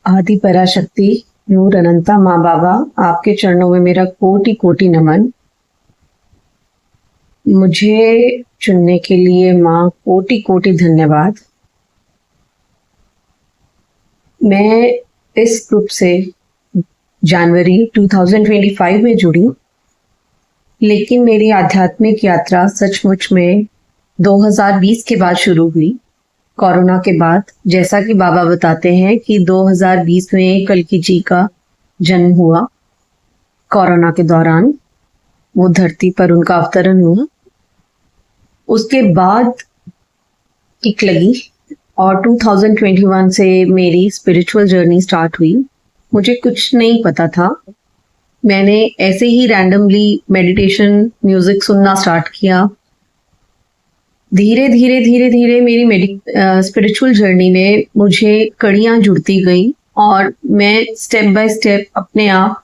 आदि पराशक्ति नूर अनंता माँ बाबा, आपके चरणों में मेरा कोटि कोटि नमन। मुझे चुनने के लिए माँ कोटि कोटि धन्यवाद। मैं इस ग्रुप से जनवरी 2025 में जुड़ी, लेकिन मेरी आध्यात्मिक यात्रा सचमुच में 2020 के बाद शुरू हुई, कोरोना के बाद। जैसा कि बाबा बताते हैं कि 2020 में कल्कि जी का जन्म हुआ, कोरोना के दौरान वो धरती पर उनका अवतरण हुआ। उसके बाद किक लगी और 2021 से मेरी स्पिरिचुअल जर्नी स्टार्ट हुई। मुझे कुछ नहीं पता था, मैंने ऐसे ही रैंडमली मेडिटेशन म्यूजिक सुनना स्टार्ट किया। धीरे धीरे धीरे धीरे मेरी स्पिरिचुअल जर्नी में मुझे कड़ियाँ जुड़ती गई और मैं स्टेप बाय स्टेप अपने आप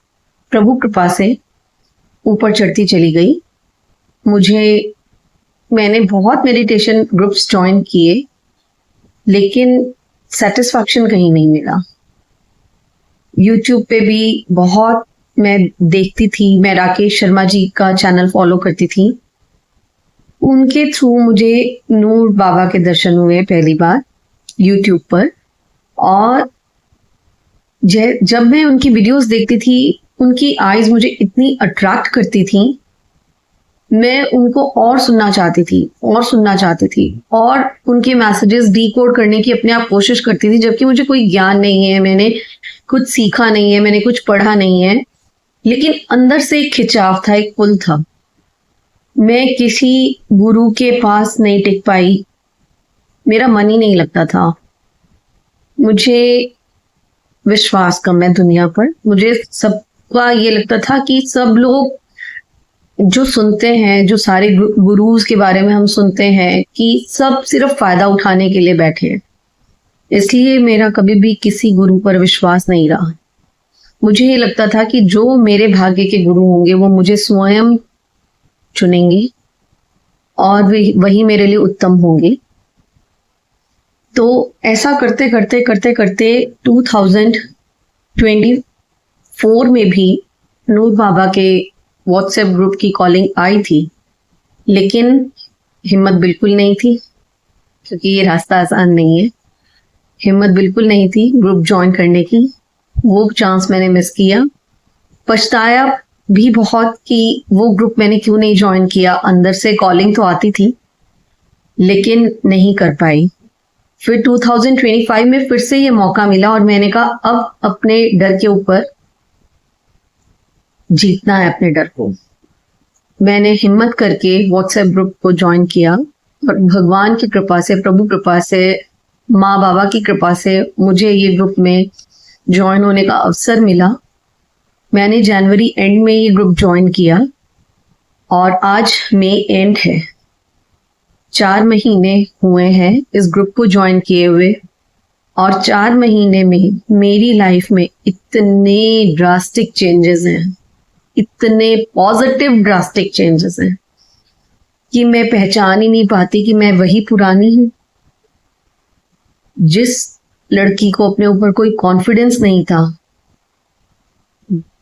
प्रभु कृपा से ऊपर चढ़ती चली गई। मैंने बहुत मेडिटेशन ग्रुप्स ज्वाइन किए, लेकिन सेटिस्फैक्शन कहीं नहीं मिला। यूट्यूब पे भी बहुत मैं देखती थी, मैं राकेश शर्मा जी का चैनल फॉलो करती थी। उनके थ्रू मुझे नूर बाबा के दर्शन हुए पहली बार यूट्यूब पर, और जब मैं उनकी वीडियोस देखती थी, उनकी आईज मुझे इतनी अट्रैक्ट करती थी, मैं उनको और सुनना चाहती थी और उनके मैसेजेस डीकोड करने की अपने आप कोशिश करती थी, जबकि मुझे कोई ज्ञान नहीं है, मैंने कुछ सीखा नहीं है, मैंने कुछ पढ़ा नहीं है, लेकिन अंदर से एक खिंचाव था, एक पुल था। मैं किसी गुरु के पास नहीं टिक पाई, मेरा मन ही नहीं लगता था। मुझे विश्वास कम है दुनिया पर। मुझे सबका ये लगता था कि सब लोग जो सुनते हैं, जो सारे गुरुज के बारे में हम सुनते हैं, कि सब सिर्फ फायदा उठाने के लिए बैठे हैं। इसलिए मेरा कभी भी किसी गुरु पर विश्वास नहीं रहा। मुझे ये लगता था कि जो मेरे भाग्य के गुरु होंगे वो मुझे स्वयं चुनेंगे और वही मेरे लिए उत्तम होंगे। तो ऐसा करते करते करते करते 2024 में भी नूर बाबा के व्हाट्सएप ग्रुप की कॉलिंग आई थी, लेकिन हिम्मत बिल्कुल नहीं थी, क्योंकि ये रास्ता आसान नहीं है। हिम्मत बिल्कुल नहीं थी ग्रुप ज्वाइन करने की। वो चांस मैंने मिस किया। पछताया भी बहुत कि वो ग्रुप मैंने क्यों नहीं ज्वाइन किया। अंदर से कॉलिंग तो आती थी, लेकिन नहीं कर पाई। फिर 2025 में फिर से ये मौका मिला और मैंने कहा अब अपने डर के ऊपर जीतना है, अपने डर को। मैंने हिम्मत करके व्हाट्सएप ग्रुप को ज्वाइन किया और भगवान की कृपा से, प्रभु कृपा से, माँ बाबा की कृपा से मुझे ये ग्रुप में ज्वाइन होने का अवसर मिला। मैंने जनवरी एंड में ये ग्रुप ज्वाइन किया और आज मई एंड है। 4 महीने हुए हैं इस ग्रुप को ज्वाइन किए हुए, और 4 महीने में मेरी लाइफ में इतने ड्रास्टिक चेंजेस हैं, इतने पॉजिटिव ड्रास्टिक चेंजेस हैं कि मैं पहचान ही नहीं पाती कि मैं वही पुरानी हूँ। जिस लड़की को अपने ऊपर कोई कॉन्फिडेंस नहीं था,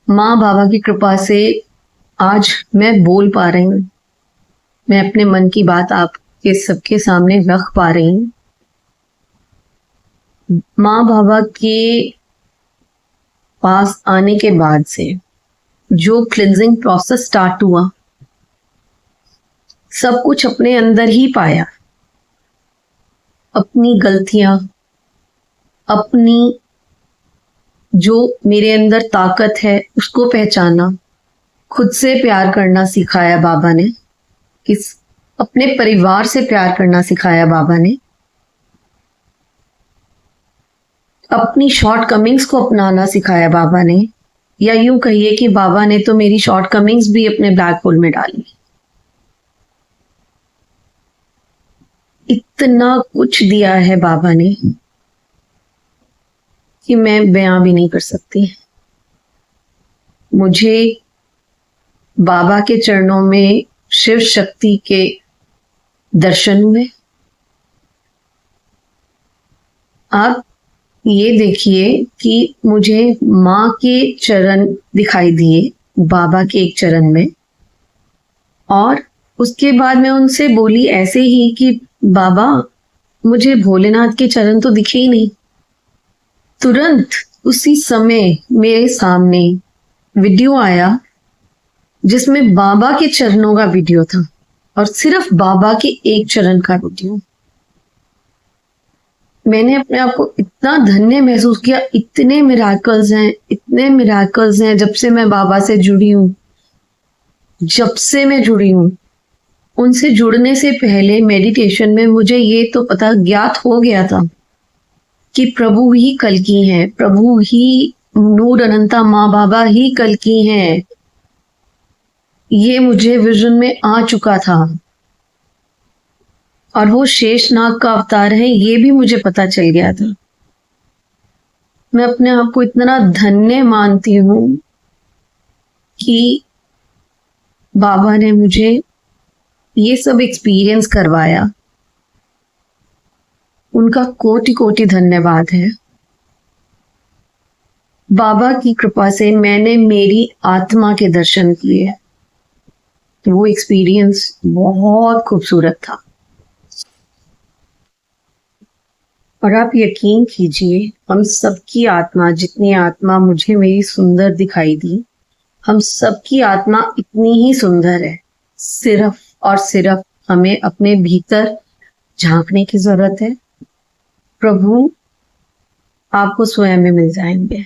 माँ बाबा की कृपा से आज मैं बोल पा रही हूँ, मैं अपने मन की बात आपके सबके सामने रख पा रही हूँ। माँ बाबा के पास आने के बाद से जो क्लिंजिंग प्रोसेस स्टार्ट हुआ, सब कुछ अपने अंदर ही पाया। अपनी गलतियां, अपनी जो मेरे अंदर ताकत है उसको पहचाना, खुद से प्यार करना सिखाया बाबा ने, अपने परिवार से प्यार करना सिखाया बाबा ने, अपनी शॉर्ट कमिंग्स को अपनाना सिखाया बाबा ने, या यूं कहिए कि बाबा ने तो मेरी शॉर्ट कमिंग्स भी अपने ब्लैक होल में डाली। इतना कुछ दिया है बाबा ने कि मैं बयां भी नहीं कर सकती। मुझे बाबा के चरणों में शिव शक्ति के दर्शन हुए। आप ये देखिए कि मुझे माँ के चरण दिखाई दिए, बाबा के एक चरण में। और उसके बाद मैं उनसे बोली ऐसे ही कि बाबा, मुझे भोलेनाथ के चरण तो दिखे ही नहीं। तुरंत उसी समय मेरे सामने वीडियो आया जिसमें बाबा के चरणों का वीडियो था, और सिर्फ बाबा के एक चरण का वीडियो। मैंने अपने आप को इतना धन्य महसूस किया। इतने मिराकल्स हैं, इतने मिराकल्स हैं जब से मैं बाबा से जुड़ी हूँ। जब से मैं जुड़ी हूँ, उनसे जुड़ने से पहले मेडिटेशन में मुझे ये तो पता ज्ञात हो गया था कि प्रभु ही कल की हैं, प्रभु ही नूर अनंता माँ बाबा ही कल की हैं। ये मुझे विजन में आ चुका था। और वो शेषनाग का अवतार है, ये भी मुझे पता चल गया था। मैं अपने आप को इतना धन्य मानती हूँ कि बाबा ने मुझे ये सब एक्सपीरियंस करवाया। उनका कोटि कोटि धन्यवाद है। बाबा की कृपा से मैंने मेरी आत्मा के दर्शन किए। वो एक्सपीरियंस बहुत खूबसूरत था। और आप यकीन कीजिए, हम सबकी आत्मा, जितनी आत्मा मुझे मेरी सुंदर दिखाई दी, हम सबकी आत्मा इतनी ही सुंदर है। सिर्फ और सिर्फ हमें अपने भीतर झांकने की जरूरत है। प्रभु आपको स्वयं में मिल जाएंगे,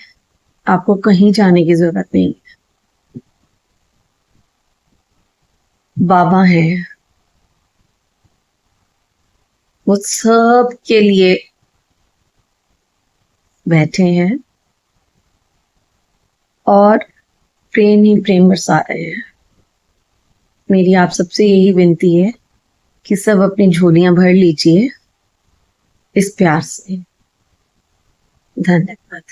आपको कहीं जाने की जरूरत नहीं है। बाबा हैं, वो सब के लिए बैठे हैं और प्रेम ही प्रेम बरसा रहे हैं। मेरी आप सबसे यही विनती है कि सब अपनी झोलियां भर लीजिए इस प्यार से। धन्यवाद।